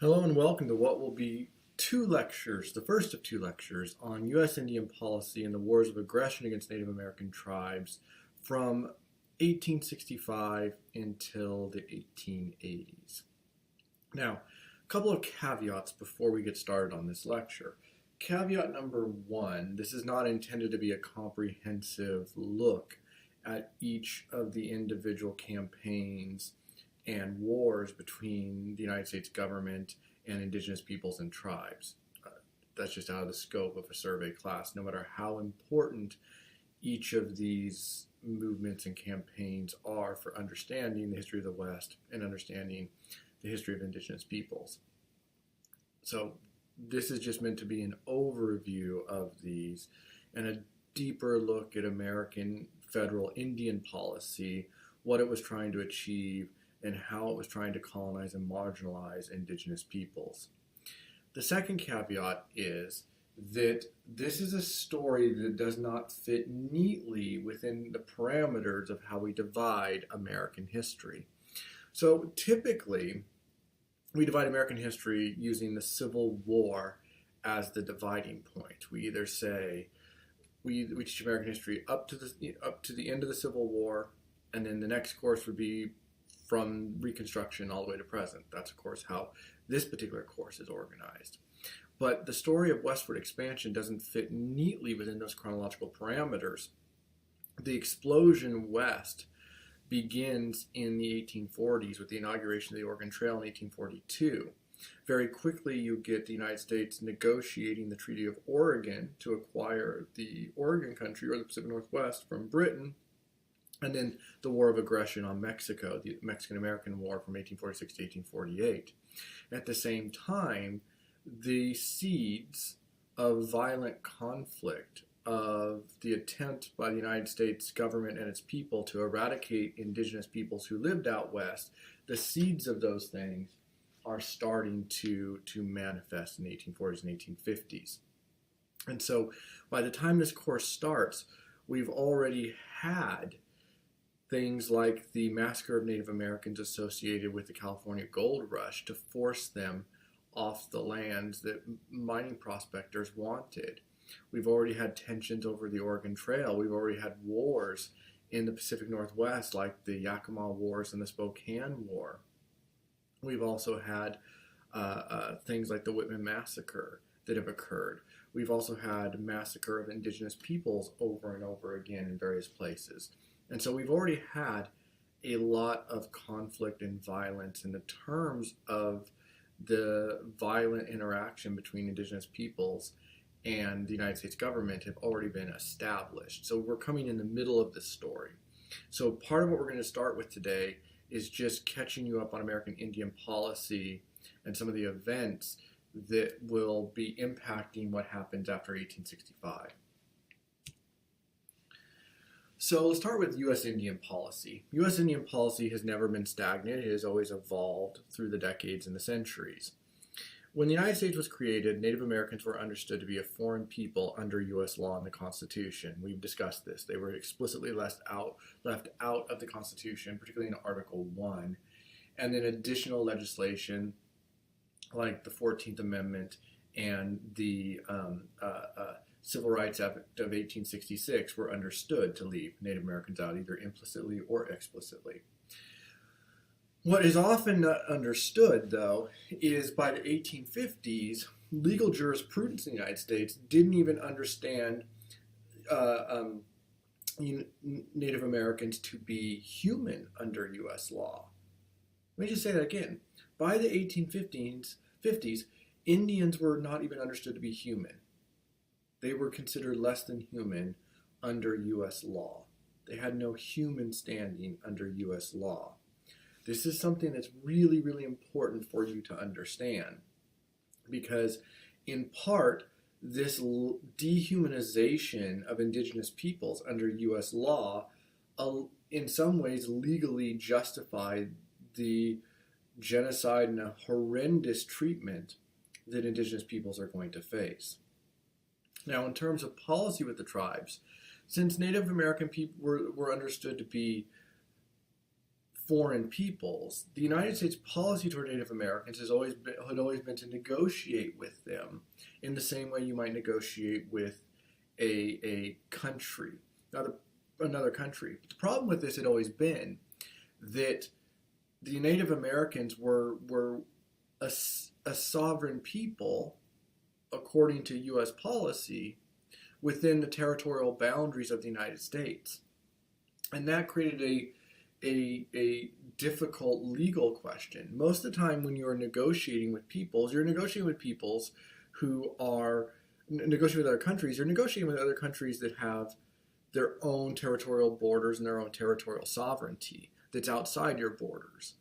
Hello and welcome to what will be two lectures, the first of two lectures on U.S. Indian policy and the wars of aggression against Native American tribes from 1865 until the 1880s. Now, a couple of caveats before we get started on this lecture. Caveat number one, this is not intended to be a comprehensive look at each of the individual campaigns and wars between the United States government and indigenous peoples and tribes. That's just out of the scope of a survey class, no matter how important each of these movements and campaigns are for understanding the history of the West and understanding the history of indigenous peoples. So this is just meant to be an overview of these and a deeper look at American federal Indian policy, what it was trying to achieve, and how it was trying to colonize and marginalize indigenous peoples. The second caveat is that this is a story that does not fit neatly within the parameters of how we divide American history. So typically, we divide American history using the Civil War as the dividing point. We either say we teach American history up to the end of the Civil War, and then the next course would be from Reconstruction all the way to present. That's, of course, how this particular course is organized. But the story of westward expansion doesn't fit neatly within those chronological parameters. The explosion west begins in the 1840s with the inauguration of the Oregon Trail in 1842. Very quickly, you get the United States negotiating the Treaty of Oregon to acquire the Oregon country, or the Pacific Northwest, from Britain. And then the War of Aggression on Mexico, the Mexican-American War from 1846 to 1848. At the same time, the seeds of violent conflict, of the attempt by the United States government and its people to eradicate indigenous peoples who lived out west, the seeds of those things are starting to manifest in the 1840s and 1850s. And so by the time this course starts, we've already had things like the massacre of Native Americans associated with the California Gold Rush to force them off the lands that mining prospectors wanted. We've already had tensions over the Oregon Trail. We've already had wars in the Pacific Northwest, like the Yakima Wars and the Spokane War. We've also had things like the Whitman Massacre that have occurred. We've also had massacre of indigenous peoples over and over again in various places. And so we've already had a lot of conflict and violence, and the terms of the violent interaction between indigenous peoples and the United States government have already been established. So we're coming in the middle of this story. So part of what we're going to start with today is just catching you up on American Indian policy and some of the events that will be impacting what happens after 1865. So let's start with U.S. Indian policy. U.S. Indian policy has never been stagnant. It has always evolved through the decades and the centuries. When the United States was created, Native Americans were understood to be a foreign people under U.S. law and the Constitution. We've discussed this. They were explicitly left out of the Constitution, particularly in Article 1. And then additional legislation like the 14th Amendment and the Civil Rights Act of 1866 were understood to leave Native Americans out, either implicitly or explicitly. What is often not understood, though, is by the 1850s, legal jurisprudence in the United States didn't even understand Native Americans to be human under U.S. law. Let me just say that again. By the 1850s, Indians were not even understood to be human. They were considered less than human under U.S. law. They had no human standing under U.S. law. This is something that's really, really important for you to understand, because in part, this dehumanization of indigenous peoples under U.S. law in some ways legally justified the genocide and a horrendous treatment that indigenous peoples are going to face. Now, in terms of policy with the tribes, since Native American people were understood to be foreign peoples, the United States policy toward Native Americans had always been to negotiate with them in the same way you might negotiate with a country, another country. But the problem with this had always been that the Native Americans were a sovereign people, according to U.S. policy, within the territorial boundaries of the United States. And that created a difficult legal question. Most of the time when you're negotiating with peoples, who are negotiating with other countries, you're negotiating with other countries that have their own territorial borders and their own territorial sovereignty that's outside your borders.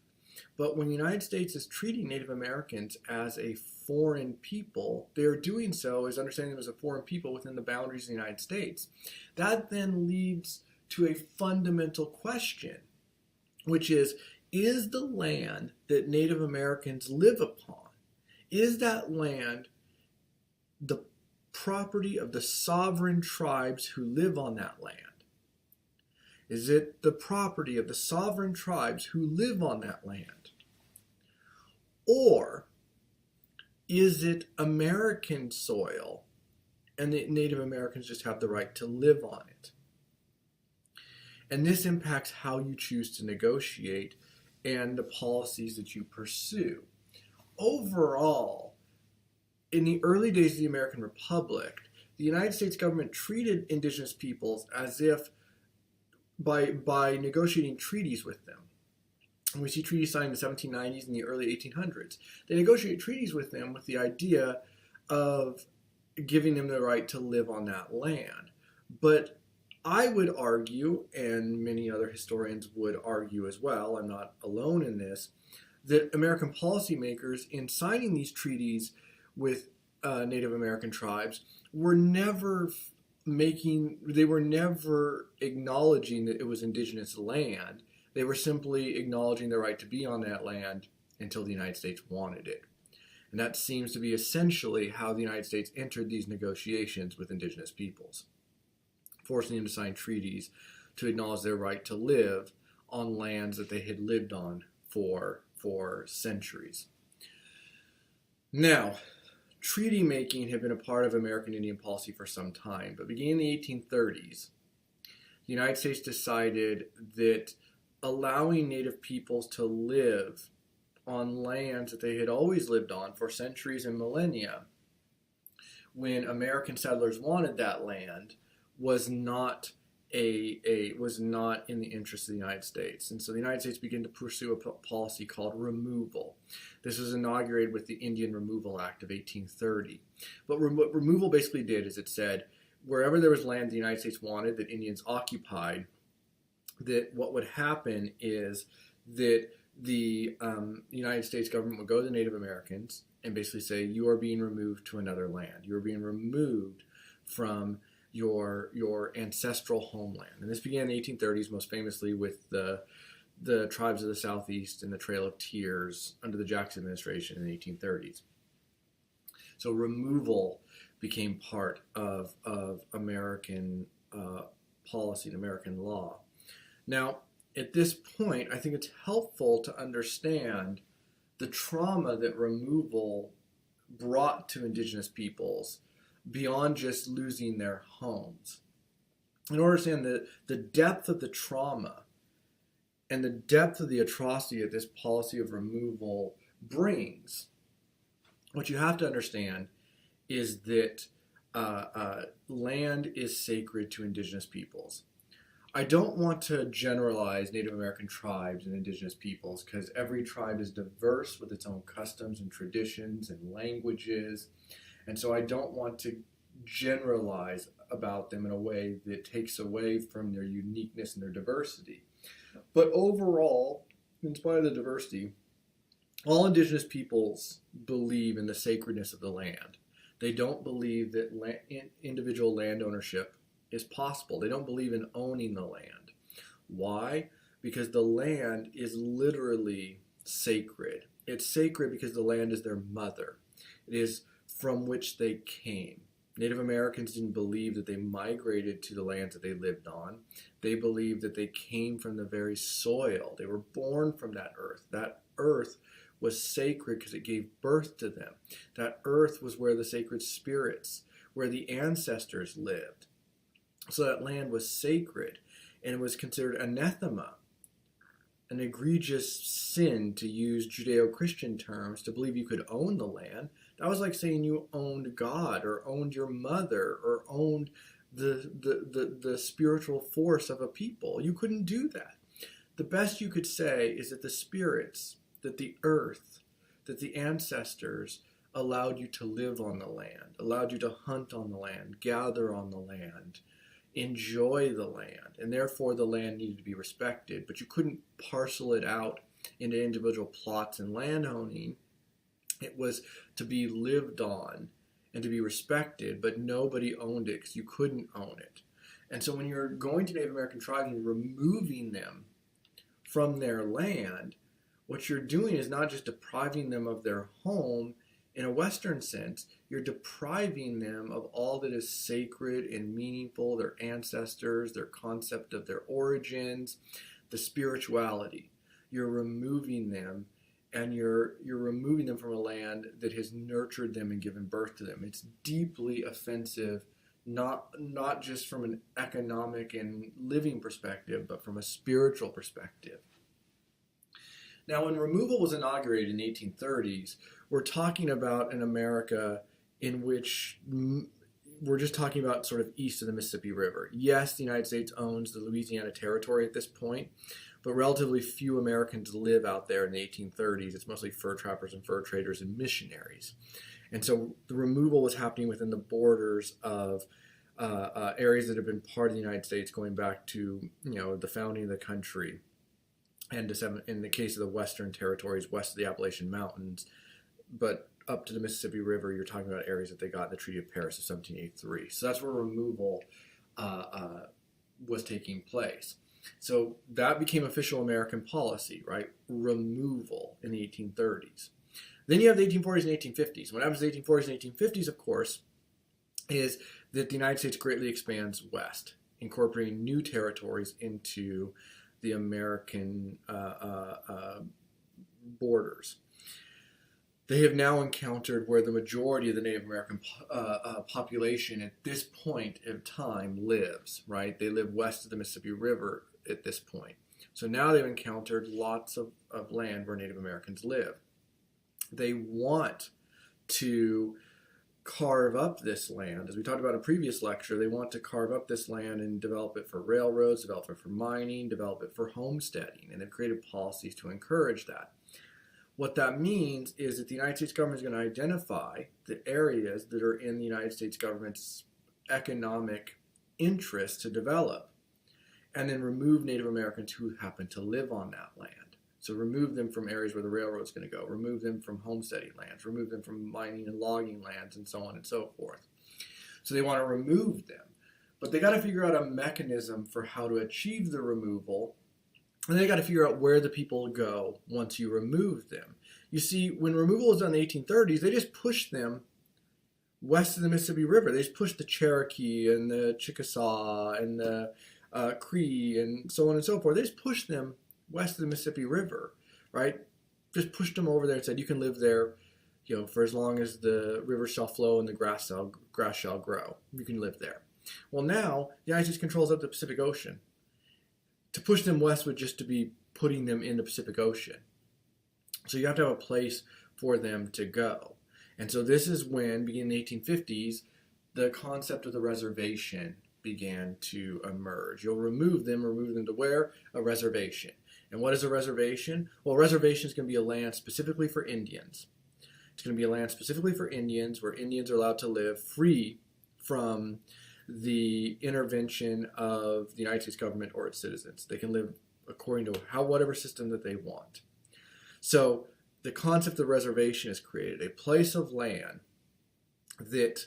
But when the United States is treating Native Americans as a foreign people, they're doing so as understanding them as a foreign people within the boundaries of the United States. That then leads to a fundamental question, which is the land that Native Americans live upon, is that land the property of the sovereign tribes who live on that land? Is it the property of the sovereign tribes who live on that land? Or is it American soil and the Native Americans just have the right to live on it? And this impacts how you choose to negotiate and the policies that you pursue. Overall, in the early days of the American Republic, the United States government treated indigenous peoples as if by negotiating treaties with them. And we see treaties signed in the 1790s and the early 1800s. They negotiate treaties with them with the idea of giving them the right to live on that land. But I would argue, and many other historians would argue as well, I'm not alone in this, that American policymakers in signing these treaties with Native American tribes were never acknowledging that it was indigenous land. They were simply acknowledging the right to be on that land until the United States wanted it. And that seems to be essentially how the United States entered these negotiations with indigenous peoples, forcing them to sign treaties to acknowledge their right to live on lands that they had lived on for centuries. Now, treaty making had been a part of American Indian policy for some time, but beginning in the 1830s, the United States decided that allowing Native peoples to live on lands that they had always lived on for centuries and millennia, when American settlers wanted that land, was not in the interest of the United States. And so the United States began to pursue a policy called removal. This was inaugurated with the Indian Removal Act of 1830. But what removal basically did is it said, wherever there was land the United States wanted that Indians occupied, that what would happen is that the United States government would go to the Native Americans and basically say, you are being removed to another land. You are being removed from your ancestral homeland. And this began in the 1830s, most famously with the tribes of the Southeast and the Trail of Tears under the Jackson administration in the 1830s. So removal became part of American policy and American law. Now, at this point, I think it's helpful to understand the trauma that removal brought to indigenous peoples beyond just losing their homes. In order to understand the depth of the trauma and the depth of the atrocity that this policy of removal brings, what you have to understand is that land is sacred to indigenous peoples. I don't want to generalize Native American tribes and indigenous peoples because every tribe is diverse with its own customs and traditions and languages. And so I don't want to generalize about them in a way that takes away from their uniqueness and their diversity. But overall, in spite of the diversity, all indigenous peoples believe in the sacredness of the land. They don't believe that individual land ownership is possible. They don't believe in owning the land. Why? Because the land is literally sacred. It's sacred because the land is their mother. It is from which they came. Native Americans didn't believe that they migrated to the lands that they lived on. They believed that they came from the very soil. They were born from that earth. That earth was sacred because it gave birth to them. That earth was where the sacred spirits, where the ancestors lived. So that land was sacred, and it was considered anathema, an egregious sin, to use Judeo-Christian terms, to believe you could own the land. That was like saying you owned God, or owned your mother, or owned the spiritual force of a people. You couldn't do that. The best you could say is that the spirits, that the earth, that the ancestors allowed you to live on the land, allowed you to hunt on the land, gather on the land, enjoy the land, and therefore the land needed to be respected. But you couldn't parcel it out into individual plots and landowning. It was to be lived on and to be respected, but nobody owned it because you couldn't own it. And so when you're going to Native American tribes and removing them from their land, what you're doing is not just depriving them of their home in a Western sense, you're depriving them of all that is sacred and meaningful, their ancestors, their concept of their origins, the spirituality. You're removing them, and you're removing them from a land that has nurtured them and given birth to them. It's deeply offensive, not just from an economic and living perspective, but from a spiritual perspective. Now, when removal was inaugurated in the 1830s, we're talking about an America in which we're just talking about sort of east of the Mississippi River. Yes, the United States owns the Louisiana Territory at this point, but relatively few Americans live out there in the 1830s. It's mostly fur trappers and fur traders and missionaries. And so the removal was happening within the borders of areas that have been part of the United States going back to, the founding of the country. And in the case of the Western territories, west of the Appalachian Mountains, but up to the Mississippi River, you're talking about areas that they got in the Treaty of Paris of 1783. So that's where removal was taking place. So that became official American policy, right? Removal in the 1830s. Then you have the 1840s and 1850s. What happens in the 1840s and 1850s, of course, is that the United States greatly expands west, incorporating new territories into the American borders. They have now encountered where the majority of the Native American population at this point of time lives, right? They live west of the Mississippi River at this point. So now they've encountered lots of land where Native Americans live. They want to carve up this land. As we talked about in a previous lecture, they want to carve up this land and develop it for railroads, develop it for mining, develop it for homesteading, and they've created policies to encourage that. What that means is that the United States government is going to identify the areas that are in the United States government's economic interest to develop, and then remove Native Americans who happen to live on that land. So remove them from areas where the railroad's going to go, remove them from homesteading lands, remove them from mining and logging lands, and so on and so forth. So they want to remove them. But they got to figure out a mechanism for how to achieve the removal, and they got to figure out where the people go once you remove them. You see, when removal was done in the 1830s, they just pushed them west of the Mississippi River. They just pushed the Cherokee and the Chickasaw and the Cree and so on and so forth. They just pushed them west of the Mississippi River, right? Just pushed them over there and said, you can live there, for as long as the river shall flow and the grass shall grow. You can live there. Well, now the United States controls up the Pacific Ocean. To push them west would just to be putting them in the Pacific Ocean. So you have to have a place for them to go. And so this is when, beginning in the 1850s, the concept of the reservation began to emerge. You'll remove them to where? A reservation. And what is a reservation? Well, a reservation is going to be a land specifically for Indians. It's going to be a land specifically for Indians, where Indians are allowed to live free from the intervention of the United States government or its citizens. They can live according to whatever system that they want. So the concept of reservation is created, a place of land that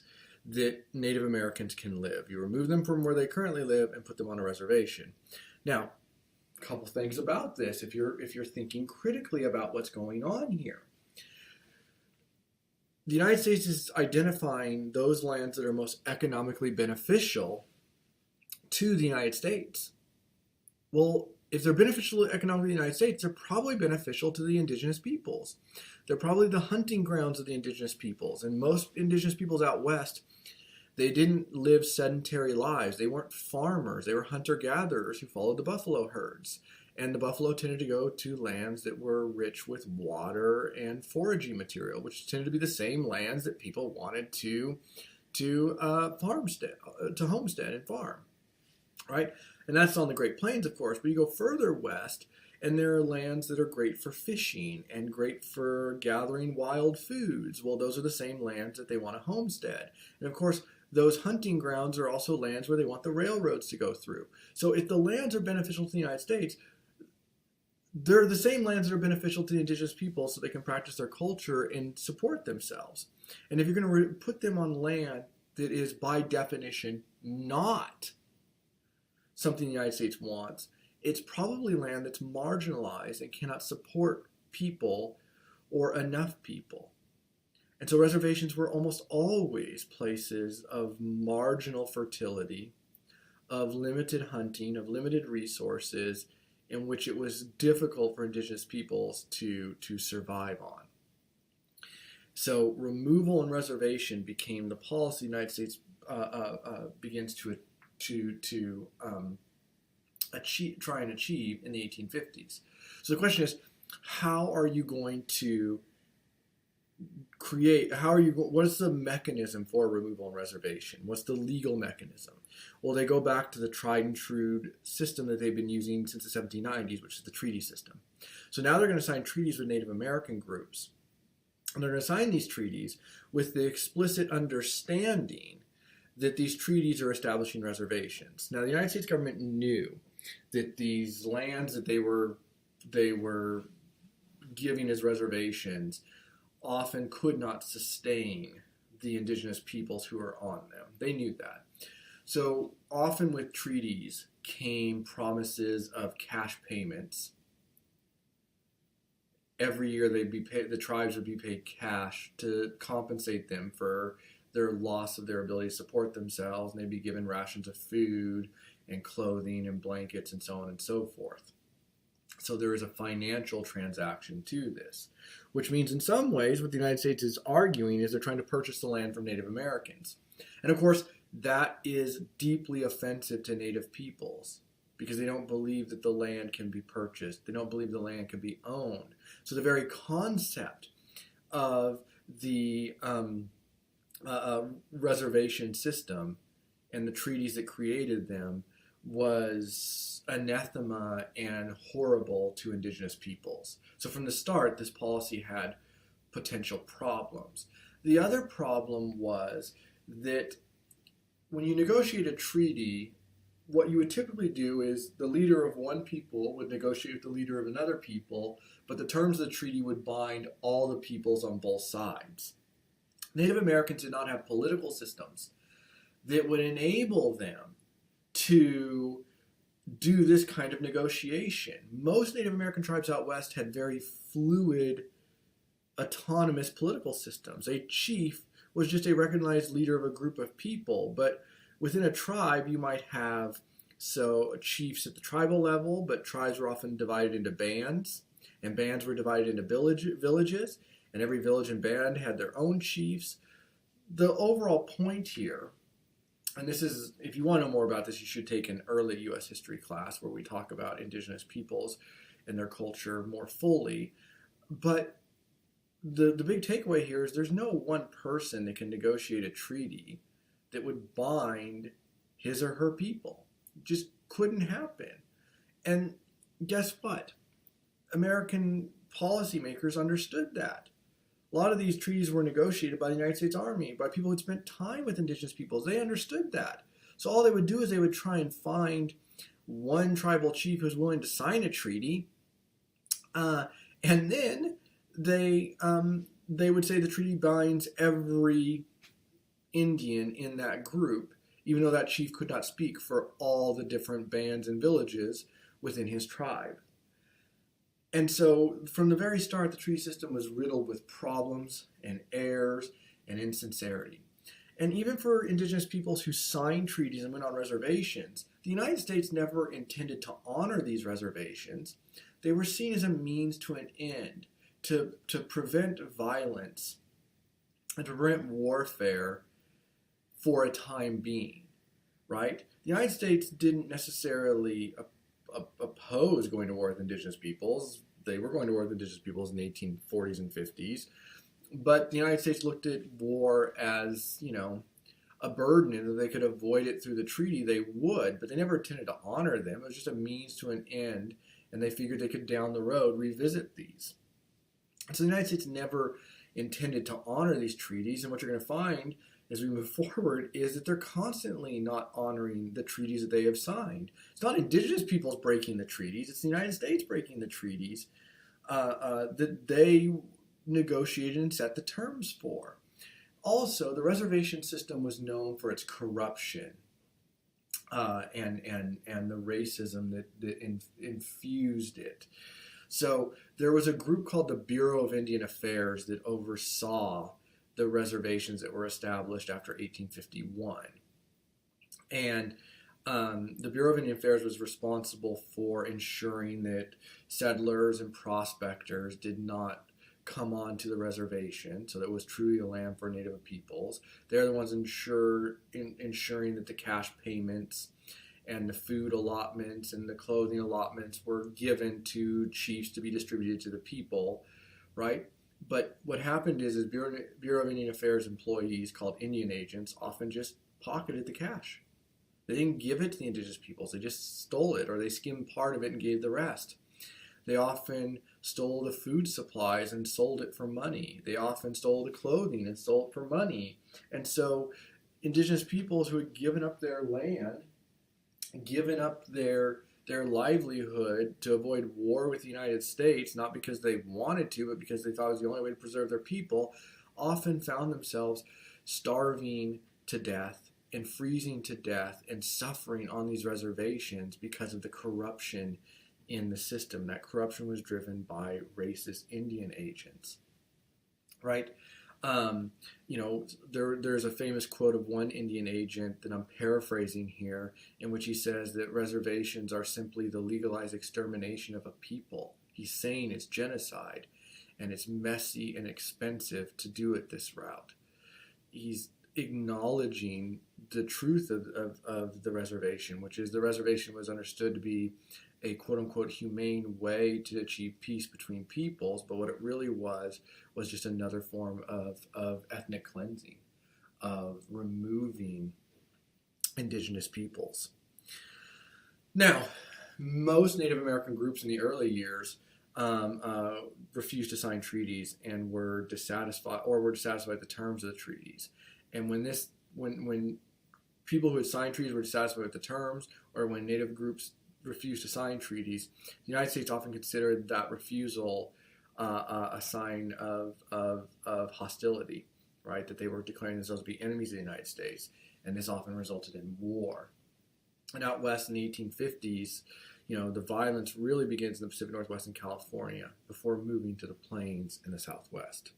Native Americans can live. You remove them from where they currently live and put them on a reservation. Now, a couple things about this, if you're thinking critically about what's going on here. the United States is identifying those lands that are most economically beneficial to the United States. Well, if they're beneficial economically to the United States, they're probably beneficial to the indigenous peoples. They're probably the hunting grounds of the indigenous peoples. And most indigenous peoples out west, they didn't live sedentary lives. They weren't farmers. They were hunter-gatherers who followed the buffalo herds. And the buffalo tended to go to lands that were rich with water and foraging material, which tended to be the same lands that people wanted to homestead and farm, right? And that's on the Great Plains, of course. But you go further west, and there are lands that are great for fishing and great for gathering wild foods. Well, those are the same lands that they want to homestead. And of course, those hunting grounds are also lands where they want the railroads to go through. So if the lands are beneficial to the United States, they're the same lands that are beneficial to the indigenous people so they can practice their culture and support themselves. And if you're going to put them on land that is by definition not something the United States wants, it's probably land that's marginalized and cannot support people or enough people. And so reservations were almost always places of marginal fertility, of limited hunting, of limited resources, in which it was difficult for indigenous peoples to survive on. So removal and reservation became the policy the United States begins to try and achieve in the 1850s. So the question is, how are you going to what is the mechanism for removal and reservation? What's the legal mechanism? Well, they go back to the tried and true system that they've been using since the 1790s, which is the treaty system. So now they're going to sign treaties with Native American groups. And they're going to sign these treaties with the explicit understanding that these treaties are establishing reservations. Now, the United States government knew that these lands that they were giving as reservations often could not sustain the indigenous peoples who are on them. They knew that. So often with treaties came promises of cash payments. Every year the tribes would be paid cash to compensate them for their loss of their ability to support themselves, and they'd be given rations of food and clothing and blankets and so on and so forth. So there is a financial transaction to this, which means in some ways what the United States is arguing is they're trying to purchase the land from Native Americans. And of course, that is deeply offensive to Native peoples because they don't believe that the land can be purchased. They don't believe the land can be owned. So the very concept of the reservation system and the treaties that created them was anathema and horrible to indigenous peoples. So from the start, this policy had potential problems. The other problem was that when you negotiate a treaty, what you would typically do is the leader of one people would negotiate with the leader of another people, but the terms of the treaty would bind all the peoples on both sides. Native Americans did not have political systems that would enable them to do this kind of negotiation. Most Native American tribes out west had very fluid, autonomous political systems. A chief was just a recognized leader of a group of people, but within a tribe you might have chiefs at the tribal level, but tribes were often divided into bands, and bands were divided into villages, and every village and band had their own chiefs. The overall point here, and this is, if you want to know more about this, you should take an early U.S. history class where we talk about indigenous peoples and their culture more fully. But the big takeaway here is there's no one person that can negotiate a treaty that would bind his or her people. It just couldn't happen. And guess what? American policymakers understood that. A lot of these treaties were negotiated by the United States Army, by people who'd spent time with indigenous peoples. They understood that. So all they would do is they would try and find one tribal chief who's willing to sign a treaty, and then they would say the treaty binds every Indian in that group, even though that chief could not speak for all the different bands and villages within his tribe. And so from the very start, the treaty system was riddled with problems and errors and insincerity. And even for indigenous peoples who signed treaties and went on reservations, the United States never intended to honor these reservations. They were seen as a means to an end, to prevent violence and to prevent warfare for a time being, right? The United States didn't necessarily oppose going to war with indigenous peoples. They were going to war with indigenous peoples in the 1840s and 50s. But the United States looked at war as, a burden, and if they could avoid it through the treaty, they would, but they never intended to honor them. It was just a means to an end, and they figured they could, down the road, revisit these. So the United States never intended to honor these treaties, and what you're going to find as we move forward is that they're constantly not honoring the treaties that they have signed. It's not indigenous peoples breaking the treaties, it's the United States breaking the treaties that they negotiated and set the terms for. Also, the reservation system was known for its corruption and the racism that infused it. So there was a group called the Bureau of Indian Affairs that oversaw the reservations that were established after 1851. And the Bureau of Indian Affairs was responsible for ensuring that settlers and prospectors did not come onto the reservation, so that it was truly a land for Native peoples. They're the ones ensuring that the cash payments and the food allotments and the clothing allotments were given to chiefs to be distributed to the people, right? But what happened is Bureau of Indian Affairs employees, called Indian agents, often just pocketed the cash. They didn't give it to the indigenous peoples. They just stole it, or they skimmed part of it and gave the rest. They often stole the food supplies and sold it for money. They often stole the clothing and sold it for money. And so indigenous peoples who had given up their land, given up their livelihood to avoid war with the United States, not because they wanted to, but because they thought it was the only way to preserve their people, often found themselves starving to death and freezing to death and suffering on these reservations because of the corruption in the system. That corruption was driven by racist Indian agents, right? There's a famous quote of one Indian agent that I'm paraphrasing here, in which he says that reservations are simply the legalized extermination of a people. He's saying it's genocide, and it's messy and expensive to do it this route. He's acknowledging the truth of the reservation, which is the reservation was understood to be a quote-unquote humane way to achieve peace between peoples, but what it really was just another form of ethnic cleansing, of removing indigenous peoples. Now, most Native American groups in the early years refused to sign treaties and were dissatisfied with the terms of the treaties. And when people who had signed treaties were dissatisfied with the terms, or when Native groups refused to sign treaties, the United States often considered that refusal a sign of hostility, right? That they were declaring themselves to be enemies of the United States, and this often resulted in war. And out west in the 1850s, the violence really begins in the Pacific Northwest and California before moving to the plains in the Southwest.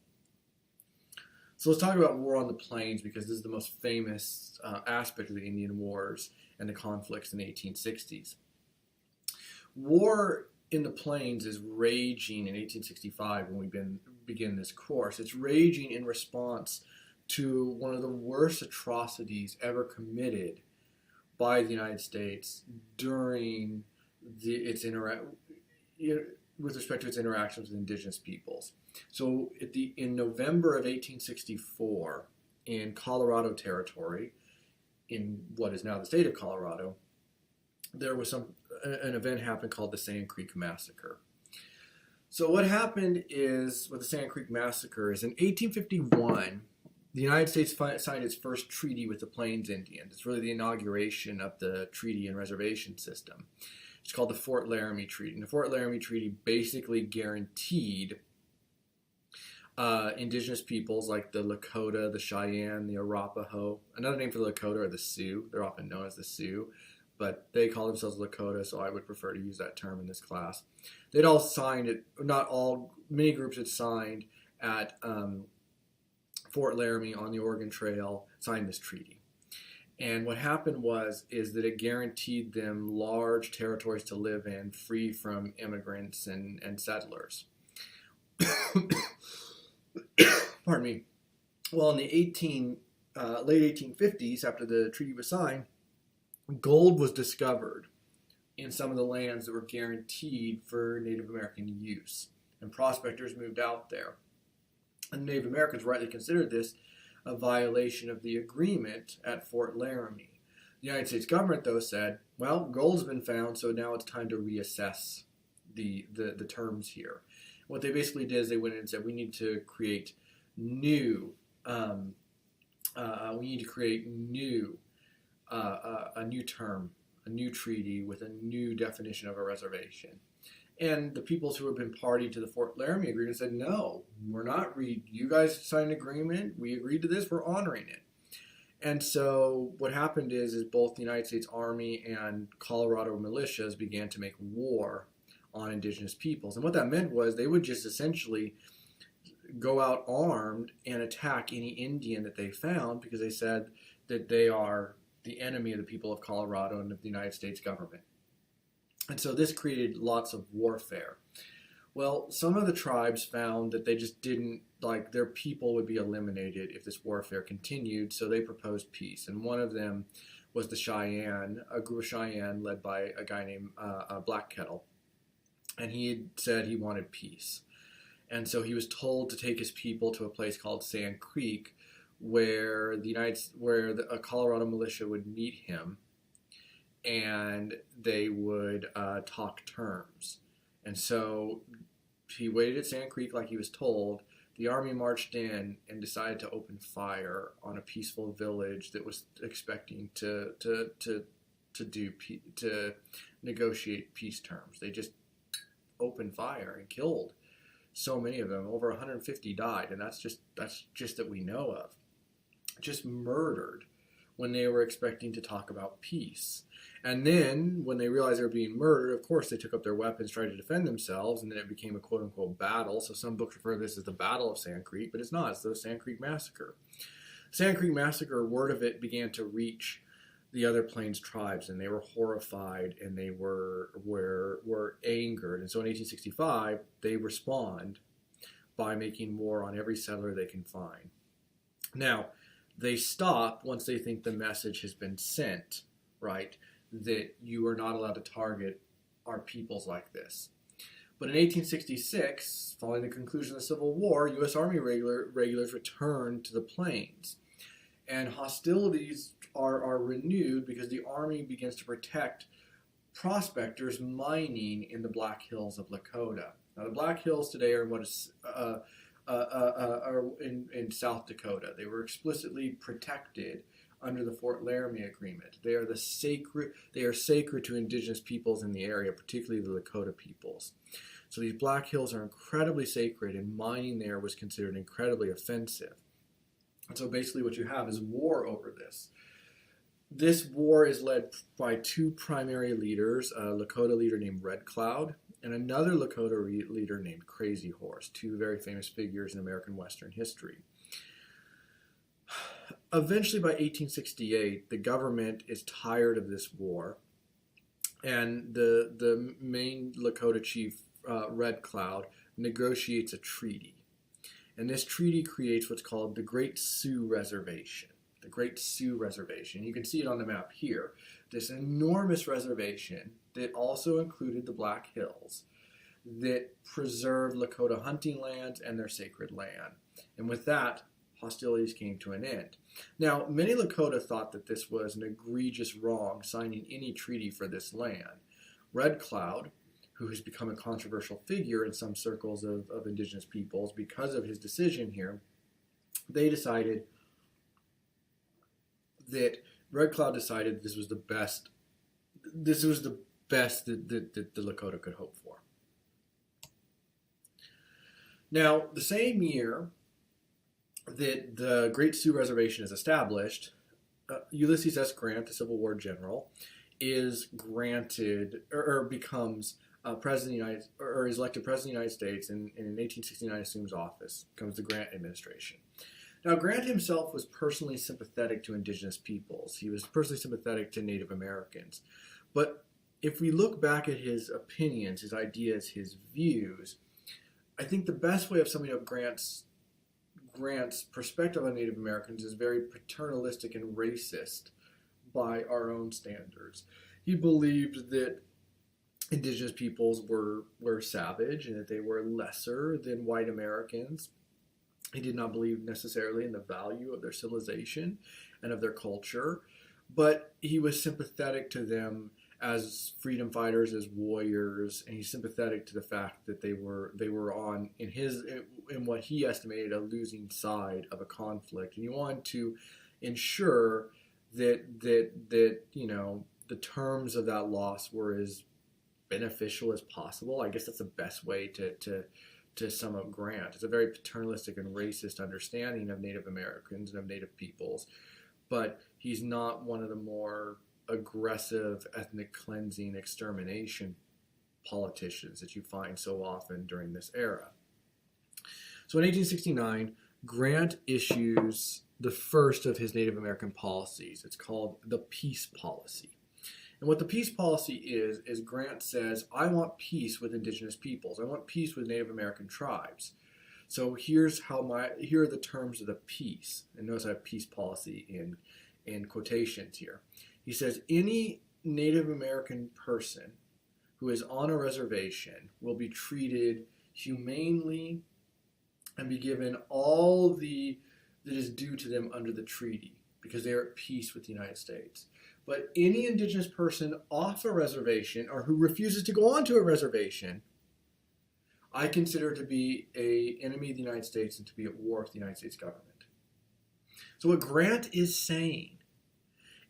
So let's talk about war on the plains, because this is the most famous aspect of the Indian Wars and the conflicts in the 1860s. War in the plains is raging in 1865 when we begin this course. It's raging in response to one of the worst atrocities ever committed by the United States during with respect to its interactions with indigenous peoples. So in November of 1864, in Colorado Territory, in what is now the state of Colorado, there was an event happened called the Sand Creek Massacre. So what happened is, with the Sand Creek Massacre, is in 1851, the United States signed its first treaty with the Plains Indians. It's really the inauguration of the treaty and reservation system. It's called the Fort Laramie Treaty. And the Fort Laramie Treaty basically guaranteed indigenous peoples like the Lakota, the Cheyenne, the Arapaho. Another name for the Lakota are the Sioux. They're often known as the Sioux. but they call themselves Lakota, so I would prefer to use that term in this class. They'd all signed it, not all, many groups had signed at Fort Laramie on the Oregon Trail, signed this treaty. And what happened is that it guaranteed them large territories to live in, free from immigrants and settlers. Pardon me. Well, in the late 1850s, after the treaty was signed, gold was discovered in some of the lands that were guaranteed for Native American use, and prospectors moved out there. And Native Americans rightly considered this a violation of the agreement at Fort Laramie. The United States government, though, said, well, gold's been found, so now it's time to reassess the terms here. What they basically did is they went in and said, we need to create new, a new term, a new treaty with a new definition of a reservation. And the peoples who had been party to the Fort Laramie Agreement said, no, we're not. You guys signed an agreement. We agreed to this. We're honoring it. And so what happened is both the United States Army and Colorado militias began to make war on indigenous peoples. And what that meant was they would just essentially go out armed and attack any Indian that they found, because they said that they are the enemy of the people of Colorado and of the United States government. And so this created lots of warfare. Well, some of the tribes found that they just didn't, like, their people would be eliminated if this warfare continued, so they proposed peace. And one of them was the Cheyenne, a group of Cheyenne led by a guy named Black Kettle. And he had said he wanted peace. And so he was told to take his people to a place called Sand Creek, where a Colorado militia would meet him, and they would talk terms. And so he waited at Sand Creek like he was told. The army marched in and decided to open fire on a peaceful village that was expecting to negotiate peace terms. They just opened fire and killed so many of them. Over 150 died, and that's just that we know of. Just murdered when they were expecting to talk about peace. And then when they realized they were being murdered, of course they took up their weapons, tried to defend themselves, and then it became a quote-unquote battle. So some books refer to this as the Battle of Sand Creek, but it's not. It's the Sand Creek Massacre. Sand Creek Massacre, word of it began to reach the other Plains tribes, and they were horrified, and they were angered. And so in 1865, they respond by making war on every settler they can find. Now, they stop once they think the message has been sent, right, that you are not allowed to target our peoples like this. But in 1866, following the conclusion of the Civil War, U.S. Army regulars returned to the Plains. And hostilities are renewed because the Army begins to protect prospectors mining in the Black Hills of Lakota. Now, the Black Hills today are what is are in South Dakota. They were explicitly protected under the Fort Laramie Agreement. They are sacred to indigenous peoples in the area, particularly the Lakota peoples. So these Black Hills are incredibly sacred, and mining there was considered incredibly offensive. And so basically what you have is war over this. This war is led by two primary leaders, a Lakota leader named Red Cloud and another Lakota leader named Crazy Horse, two very famous figures in American Western history. Eventually, by 1868, the government is tired of this war, and the main Lakota chief, Red Cloud, negotiates a treaty. And this treaty creates what's called the Great Sioux Reservation. The Great Sioux Reservation. You can see it on the map here. This enormous reservation that also included the Black Hills that preserved Lakota hunting lands and their sacred land. And with that, hostilities came to an end. Now, many Lakota thought that this was an egregious wrong, signing any treaty for this land. Red Cloud, who has become a controversial figure in some circles of indigenous peoples because of his decision here, they decided that Red Cloud decided this was the best that the Lakota could hope for. Now, the same year that the Great Sioux Reservation is established, Ulysses S. Grant, the Civil War general, is granted or becomes president of the United or is elected president of the United States, and in 1869 assumes office, becomes the Grant administration. Now, Grant himself was personally sympathetic to indigenous peoples. He was personally sympathetic to Native Americans. But if we look back at his opinions, his ideas, his views, I think the best way of summing up Grant's perspective on Native Americans is very paternalistic and racist by our own standards. He believed that indigenous peoples were savage and that they were lesser than white Americans. He did not believe necessarily in the value of their civilization and of their culture, but he was sympathetic to them as freedom fighters, as warriors, and he's sympathetic to the fact that they were on in what he estimated a losing side of a conflict, and he wanted to ensure that the terms of that loss were as beneficial as possible. I guess that's the best way to sum up Grant. It's a very paternalistic and racist understanding of Native Americans and of Native peoples, but he's not one of the more aggressive ethnic cleansing extermination politicians that you find so often during this era. So in 1869, Grant issues the first of his Native American policies. It's called the Peace Policy. And what the peace policy is Grant says, I want peace with indigenous peoples. I want peace with Native American tribes. So here are the terms of the peace. And notice I have peace policy in quotations here. He says, any Native American person who is on a reservation will be treated humanely and be given all that is due to them under the treaty because they are at peace with the United States. But any indigenous person off a reservation or who refuses to go onto a reservation, I consider to be an enemy of the United States and to be at war with the United States government. So what Grant is saying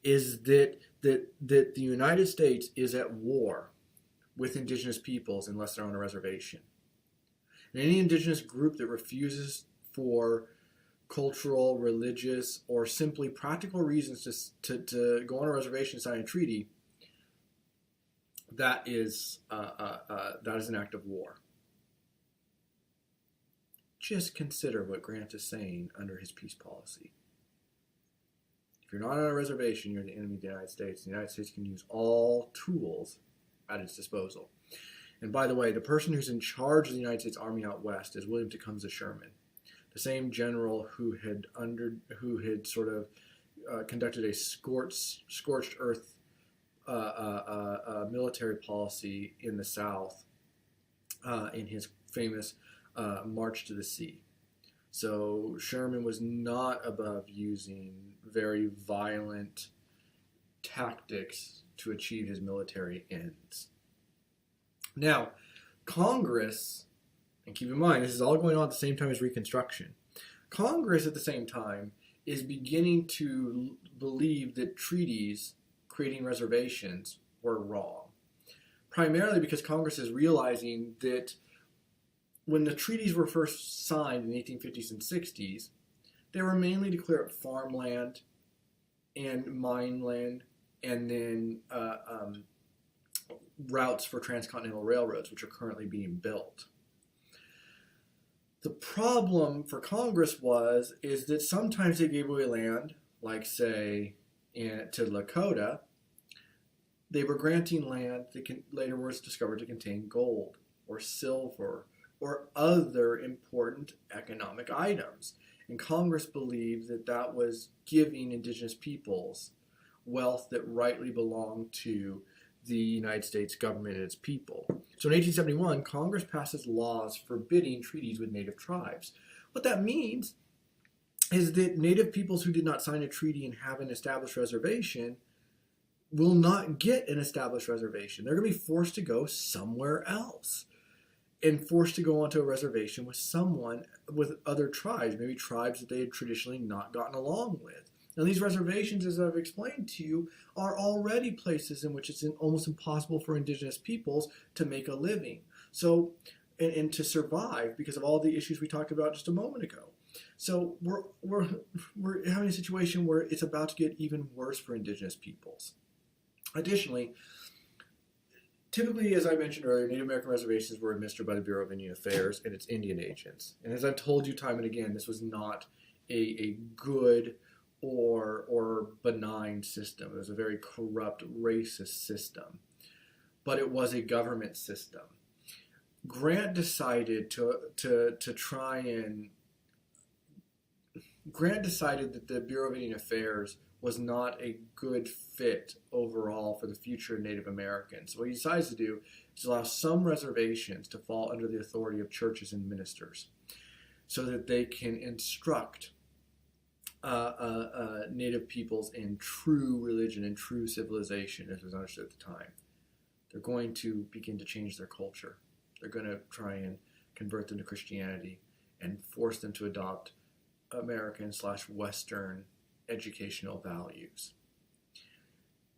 is that the United States is at war with indigenous peoples unless they're on a reservation. And any indigenous group that refuses for cultural, religious, or simply practical reasons to go on a reservation and sign a treaty, that is an act of war. Just consider what Grant is saying under his peace policy. If you're not on a reservation, you're the enemy of the United States. The United States can use all tools at its disposal. And by the way, the person who's in charge of the United States Army out west is William Tecumseh Sherman, the same general who had sort of conducted a scorched earth military policy in the South in his famous March to the Sea. So Sherman was not above using very violent tactics to achieve his military ends. Now, Congress, and keep in mind, this is all going on at the same time as Reconstruction. Congress, at the same time, is beginning to believe that treaties creating reservations were wrong. Primarily because Congress is realizing that when the treaties were first signed in the 1850s and 60s, they were mainly to clear up farmland and mine land and then routes for transcontinental railroads, which are currently being built. The problem for Congress is that sometimes they gave away land, like say to Lakota. They were granting land that later was discovered to contain gold or silver or other important economic items. And Congress believed that was giving indigenous peoples wealth that rightly belonged to the United States government and its people. So in 1871, Congress passes laws forbidding treaties with native tribes. What that means is that native peoples who did not sign a treaty and have an established reservation will not get an established reservation. They're going to be forced to go somewhere else and forced to go onto a reservation with other tribes, maybe tribes that they had traditionally not gotten along with. Now, these reservations, as I've explained to you, are already places in which it's almost impossible for indigenous peoples to make a living. So, and to survive because of all the issues we talked about just a moment ago. So we're having a situation where it's about to get even worse for indigenous peoples. Additionally, typically, as I mentioned earlier, Native American reservations were administered by the Bureau of Indian Affairs and its Indian agents. And as I've told you time and again, this was not a good or benign system. It was a very corrupt, racist system. But it was a government system. Grant decided Grant decided that the Bureau of Indian Affairs was not a good fit overall for the future of Native Americans. So what he decides to do is allow some reservations to fall under the authority of churches and ministers so that they can instruct Native peoples in true religion and true civilization as was understood at the time. They're going to begin to change their culture. They're going to try and convert them to Christianity and force them to adopt American/Western educational values.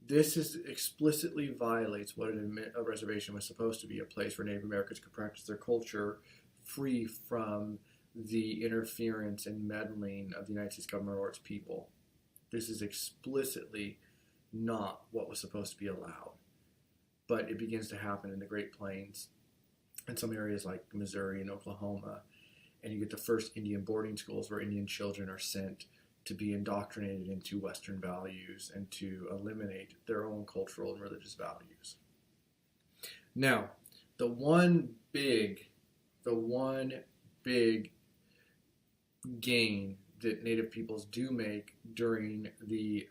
This explicitly violates what a reservation was supposed to be, a place where Native Americans could practice their culture free from the interference and meddling of the United States government or its people. This is explicitly not what was supposed to be allowed. But it begins to happen in the Great Plains and some areas like Missouri and Oklahoma. And you get the first Indian boarding schools where Indian children are sent to be indoctrinated into Western values and to eliminate their own cultural and religious values. Now, the one big gain that Native peoples do make during the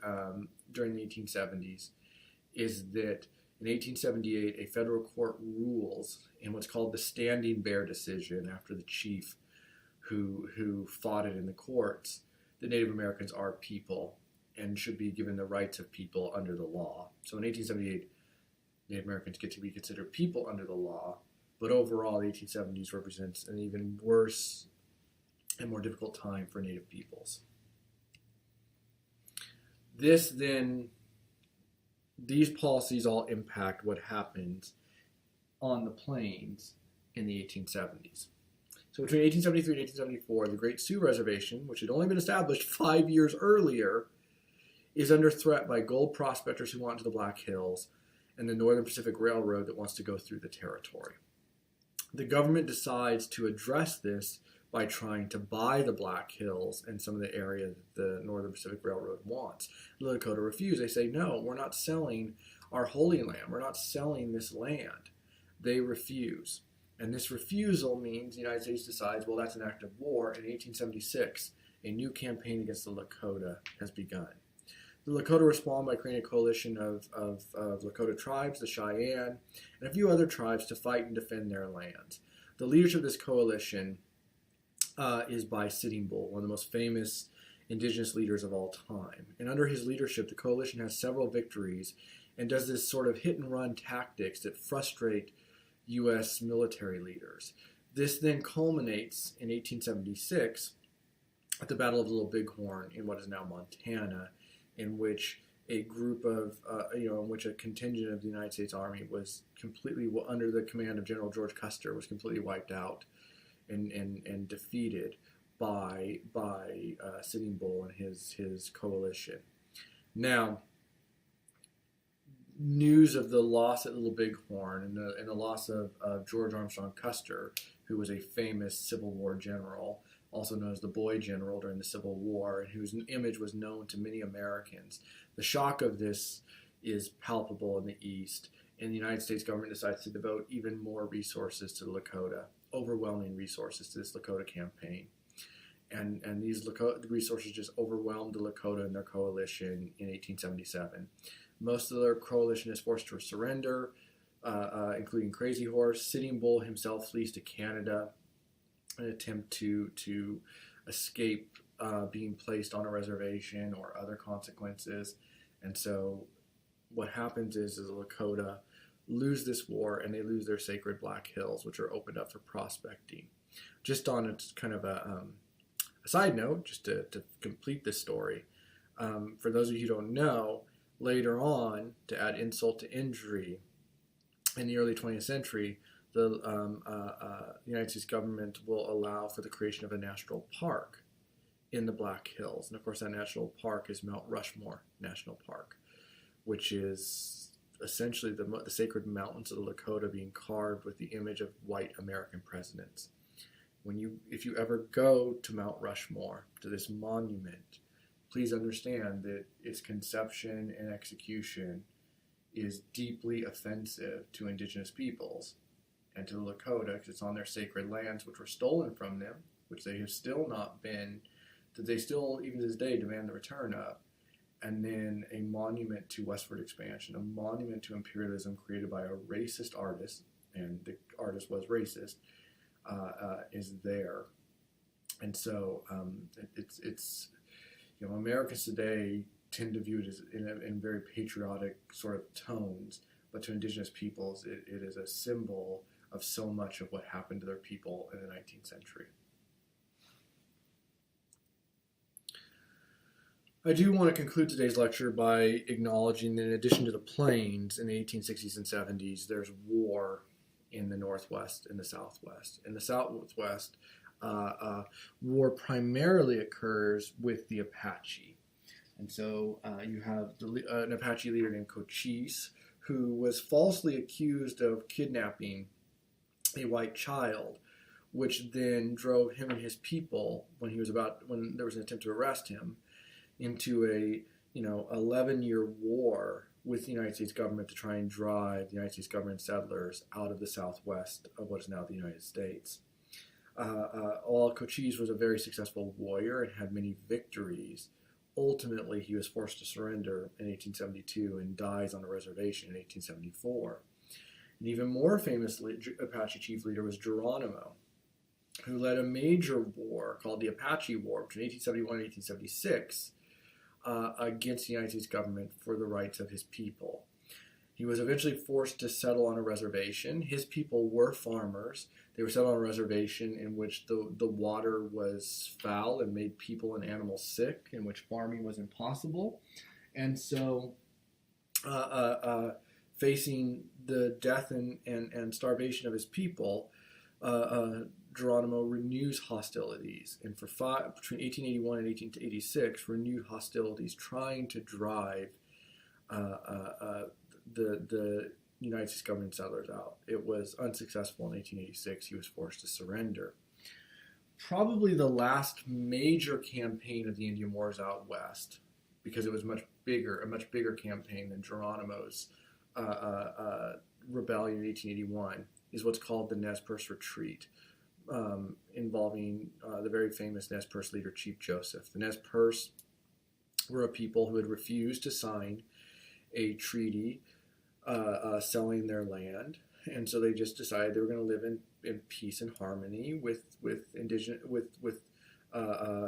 1870s is that in 1878, a federal court rules in what's called the Standing Bear decision, after the chief who fought it in the courts, that Native Americans are people and should be given the rights of people under the law. So in 1878, Native Americans get to be considered people under the law, but overall, the 1870s represents an even worse and more difficult time for Native peoples. These policies all impact what happens on the plains in the 1870s. So between 1873 and 1874, the Great Sioux Reservation, which had only been established 5 years earlier, is under threat by gold prospectors who want to the Black Hills and the Northern Pacific Railroad that wants to go through the territory. The government decides to address this by trying to buy the Black Hills and some of the area that the Northern Pacific Railroad wants. The Lakota refuse. They say, no, we're not selling our Holy Land. We're not selling this land. They refuse. And this refusal means the United States decides, well, that's an act of war. In 1876, a new campaign against the Lakota has begun. The Lakota respond by creating a coalition of Lakota tribes, the Cheyenne, and a few other tribes to fight and defend their lands. The leadership of this coalition is by Sitting Bull, one of the most famous indigenous leaders of all time. And under his leadership, the coalition has several victories and does this sort of hit-and-run tactics that frustrate U.S. military leaders. This then culminates in 1876 at the Battle of Little Bighorn in what is now Montana, in which a group of, in which a contingent of the United States Army was completely, under the command of General George Custer, was completely wiped out and defeated by Sitting Bull and his coalition. Now, news of the loss at Little Bighorn and the loss of George Armstrong Custer, who was a famous Civil War general, also known as the Boy General during the Civil War, and whose image was known to many Americans. The shock of this is palpable in the East, and the United States government decides to devote even more resources to the Lakota, overwhelming resources to this Lakota campaign. And these resources just overwhelmed the Lakota and their coalition in 1877. Most of their coalition is forced to surrender, including Crazy Horse. Sitting Bull himself flees to Canada in an attempt to escape being placed on a reservation or other consequences. And so what happens is the Lakota lose this war, and they lose their sacred Black Hills, which are opened up for prospecting. Just on a kind of a side note, just to complete this story, for those of you who don't know, later on, to add insult to injury, in the early 20th century, the United States government will allow for the creation of a national park in the Black Hills. And of course, that national park is Mount Rushmore National Park, which is essentially the sacred mountains of the Lakota being carved with the image of white American presidents. If you ever go to Mount Rushmore, to this monument, please understand that its conception and execution is deeply offensive to indigenous peoples and to the Lakota, because it's on their sacred lands, which were stolen from them, which they have still not been, that they still, even to this day, demand the return of. And then a monument to westward expansion, a monument to imperialism created by a racist artist, and the artist was racist, is there. And so it's Americans today tend to view it as in very patriotic sort of tones, but to indigenous peoples, it is a symbol of so much of what happened to their people in the 19th century. I do want to conclude today's lecture by acknowledging that in addition to the plains in the 1860s and 70s, there's war in the Northwest and the Southwest. In the Southwest, war primarily occurs with the Apache. And so you have an Apache leader named Cochise, who was falsely accused of kidnapping a white child, which then drove him and his people, when there was an attempt to arrest him, into a 11-year war with the United States government to try and drive the United States government settlers out of the Southwest of what is now the United States. While Cochise was a very successful warrior and had many victories, ultimately he was forced to surrender in 1872 and dies on a reservation in 1874. An even more famous Apache chief leader was Geronimo, who led a major war called the Apache War between 1871 and 1876 against the United States government for the rights of his people. He was eventually forced to settle on a reservation. His people were farmers. They were settled on a reservation in which the water was foul and made people and animals sick, in which farming was impossible. And so facing the death and starvation of his people, Geronimo renews hostilities, and between 1881 and 1886, renewed hostilities trying to drive the United States government settlers out. It was unsuccessful in 1886. He was forced to surrender. Probably the last major campaign of the Indian Wars out west, because it was a much bigger campaign than Geronimo's rebellion in 1881, is what's called the Nez Perce Retreat, involving the very famous Nez Perce leader, Chief Joseph. The Nez Perce were a people who had refused to sign a treaty selling their land, and so they just decided they were going to live in peace and harmony with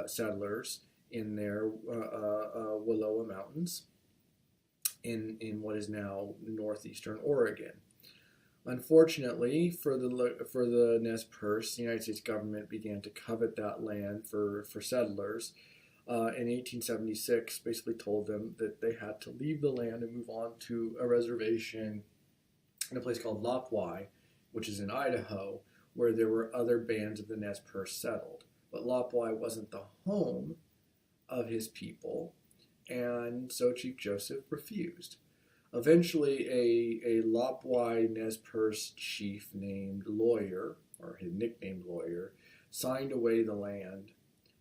settlers in their Wallowa Mountains in what is now northeastern Oregon. Unfortunately, for the Nez Perce, the United States government began to covet that land for settlers. In 1876, basically told them that they had to leave the land and move on to a reservation in a place called Lapwai, which is in Idaho, where there were other bands of the Nez Perce settled. But Lapwai wasn't the home of his people, and so Chief Joseph refused. Eventually, a Lapwai Nez Perce chief named Lawyer, or his nickname Lawyer, signed away the land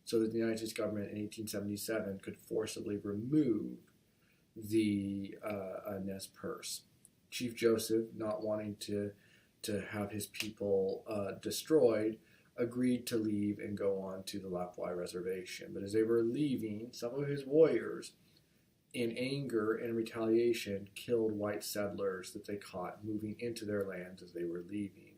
so that the United States government in 1877 could forcibly remove the Nez Perce. Chief Joseph, not wanting to have his people destroyed, agreed to leave and go on to the Lapwai reservation. But as they were leaving, some of his warriors, in anger and retaliation, killed white settlers that they caught moving into their lands as they were leaving.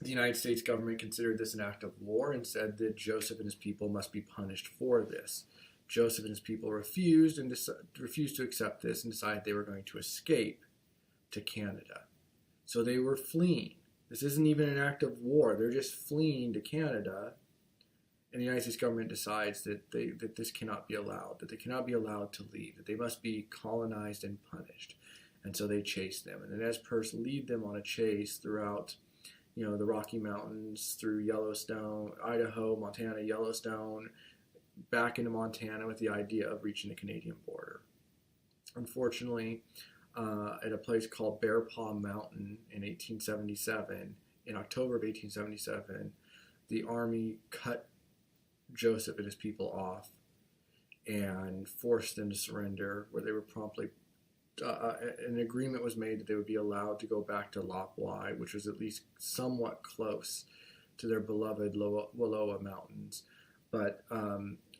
The United States government considered this an act of war and said that Joseph and his people must be punished for this. Joseph and his people refused to accept this and decided they were going to escape to Canada. So they were fleeing. This isn't even an act of war. They're just fleeing to Canada. And the United States government decides that this cannot be allowed, that they cannot be allowed to leave, that they must be colonized and punished. And so they chase them. And the Nez Perce lead them on a chase throughout, the Rocky Mountains, through Yellowstone, Idaho, Montana, Yellowstone, back into Montana with the idea of reaching the Canadian border. Unfortunately, at a place called Bear Paw Mountain in 1877. In October of 1877, the Army cut Joseph and his people off and forced them to surrender, where they were promptly an agreement was made that they would be allowed to go back to Lop Wai, which was at least somewhat close to their beloved Wallowa Mountains. But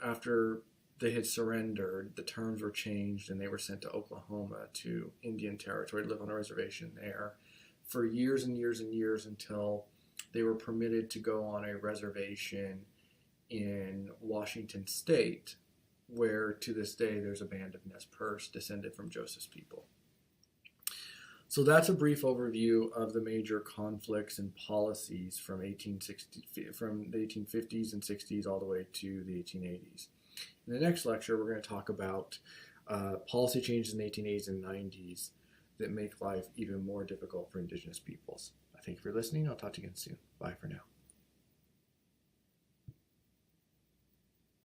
after they had surrendered, the terms were changed and they were sent to Oklahoma, to Indian Territory, to live on a reservation there for years and years and years, until they were permitted to go on a reservation in Washington State, where to this day there's a band of Nez Perce descended from Joseph's people. So that's a brief overview of the major conflicts and policies from the 1850s and 60s all the way to the 1880s. In the next lecture, we're going to talk about policy changes in the 1880s and 90s that make life even more difficult for Indigenous peoples. I thank you for listening. I'll talk to you again soon. Bye for now.